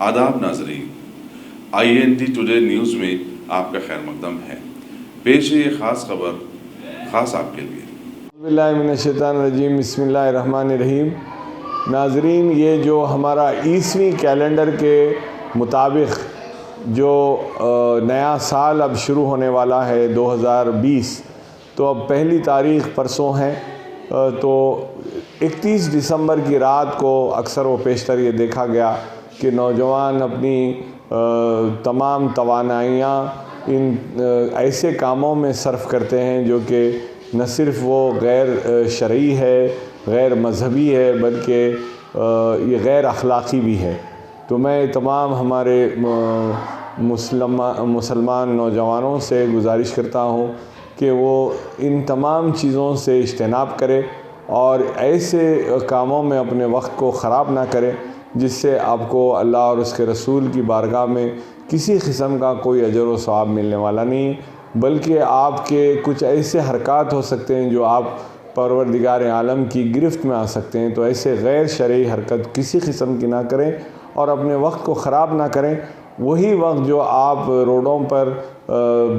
आदाब नाजरीन, INT today news में आपका खैर मकदम है। पेश है ये ख़ास खबर ख़ास आपके लिए। बिस्मिल्लाहिर्रहमानिर्रहीम, बिस्मिल्लाहिर्रहमानिर्रहीम। नाजरीन, ये जो हमारा ईसवी कैलेंडर के मुताबिक जो नया साल अब शुरू होने वाला है 2020, तो अब पहली तारीख़ परसों है। तो 31 दिसंबर की रात को अक्सर व पेशतर ये देखा गया कि नौजवान अपनी तमाम तवानाइयाँ इन ऐसे कामों में सर्फ़ करते हैं जो कि न सिर्फ़ वो गैर शरई है, गैर मज़हबी है, बल्कि ये गैर अखलाक़ी भी है। तो मैं तमाम हमारे मुसलमान नौजवानों से गुजारिश करता हूँ कि वो इन तमाम चीज़ों से इज्तनाब करें और ऐसे कामों में अपने वक्त को ख़राब ना करें जिससे आपको अल्लाह और उसके रसूल की बारगाह में किसी किस्म का कोई अजर व सवाब मिलने वाला नहीं है, बल्कि आपके कुछ ऐसे हरकत हो सकते हैं जो आप परवरदिगार आलम की गिरफ्त में आ सकते हैं। तो ऐसे गैर शरई हरकत किसी किस्म की ना करें और अपने वक्त को ख़राब ना करें। वही वक्त जो आप रोडों पर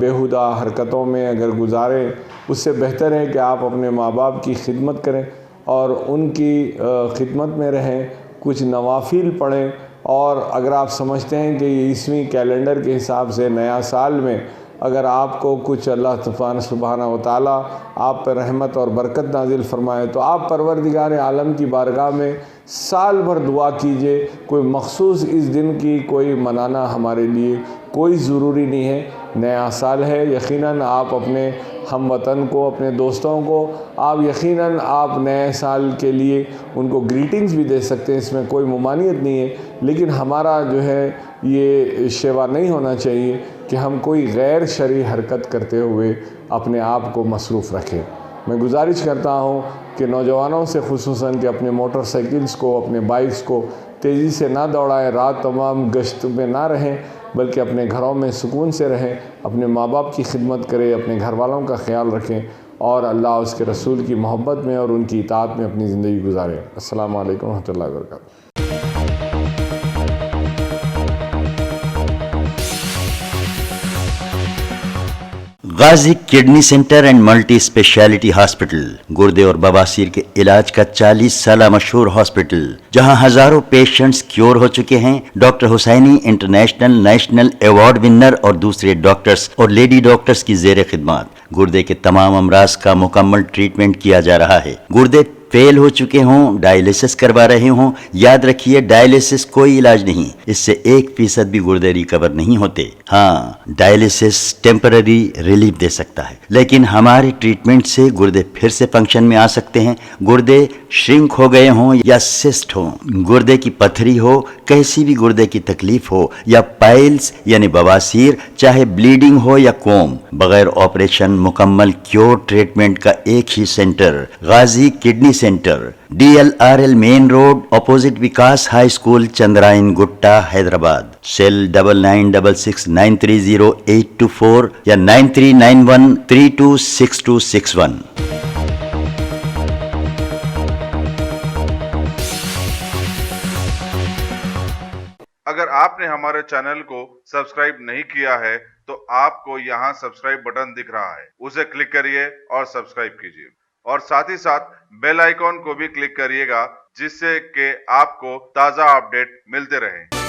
बेहुदा हरकतों में अगर गुजारें, उससे बेहतर है कि आप अपने माँ बाप की खिदमत करें और उनकी खिदमत में रहें, कुछ नवाफिल पढ़ें। और अगर आप समझते हैं कि ये ईसवी कैलेंडर के हिसाब से नया साल में अगर आपको कुछ अल्लाह सुब्हानहू व तआला आप पर रहमत और बरकत नाजिल फरमाए, तो आप परवरदिगार आलम की बारगाह में साल भर दुआ कीजिए। कोई मखसूस इस दिन की कोई मनाना हमारे लिए कोई ज़रूरी नहीं है। नया साल है, यकीनन आप अपने हम वतन को, अपने दोस्तों को आप यकीनन आप नए साल के लिए उनको ग्रीटिंग्स भी दे सकते हैं, इसमें कोई ममानियत नहीं है। लेकिन हमारा जो है ये शेवा नहीं होना चाहिए कि हम कोई गैर शरई हरकत करते हुए अपने आप को मसरूफ़ रखें। मैं गुजारिश करता हूँ कि नौजवानों से ख़ुसूसन कि अपने मोटरसाइकिल्स को, अपने बाइक्स को तेज़ी से ना दौड़ाएं, रात तमाम गश्त में ना रहें, बल्कि अपने घरों में सुकून से रहें, अपने माँ बाप की खिदमत करें, अपने घर वालों का ख्याल रखें और अल्लाह उसके रसूल की मोहब्बत में और उनकी इताअत में अपनी ज़िंदगी गुजारें। अस्सलामु अलैकुम व रहमतुल्लाहि व बरकातहू। Ghazi kidney centre and multi speciality hospital, गुर्दे और बवासीर के इलाज का 40 साल मशहूर हॉस्पिटल, जहां हजारों पेशेंट्स क्योर हो चुके हैं। Doctor Hussaini international national award winner और दूसरे डॉक्टर्स और लेडी डॉक्टर्स की जेर खिदमत गुर्दे के तमाम अमराज का मुकम्मल ट्रीटमेंट किया जा रहा है। गुर्दे फेल हो चुके हों, डायलिसिस करवा रहे हों, याद रखिए डायलिसिस कोई इलाज नहीं, इससे 1% भी गुर्दे रिकवर नहीं होते। हाँ, डायलिसिस टेम्पररी रिलीफ दे सकता है, लेकिन हमारे ट्रीटमेंट से गुर्दे फिर से फंक्शन में आ सकते हैं। गुर्दे श्रिंक हो गए हों या सिस्ट हो, गुर्दे की पथरी हो, कैसी भी गुर्दे की तकलीफ हो या पाइल्स यानी बवासीर, चाहे ब्लीडिंग हो या कोम, बगैर ऑपरेशन मुकम्मल क्योर ट्रीटमेंट का एक ही centre, Ghazi kidney centre, DLRL main road, opposite Vikas high school, Chandrayangutta, Hyderabad. Cell 9966930824 या 9391326261। अगर आपने हमारे चैनल को सब्सक्राइब नहीं किया है तो आपको यहाँ सब्सक्राइब बटन दिख रहा है, उसे क्लिक करिए और सब्सक्राइब कीजिए और साथ ही साथ बेल आइकॉन को भी क्लिक करिएगा जिससे कि आपको ताज़ा अपडेट मिलते रहें।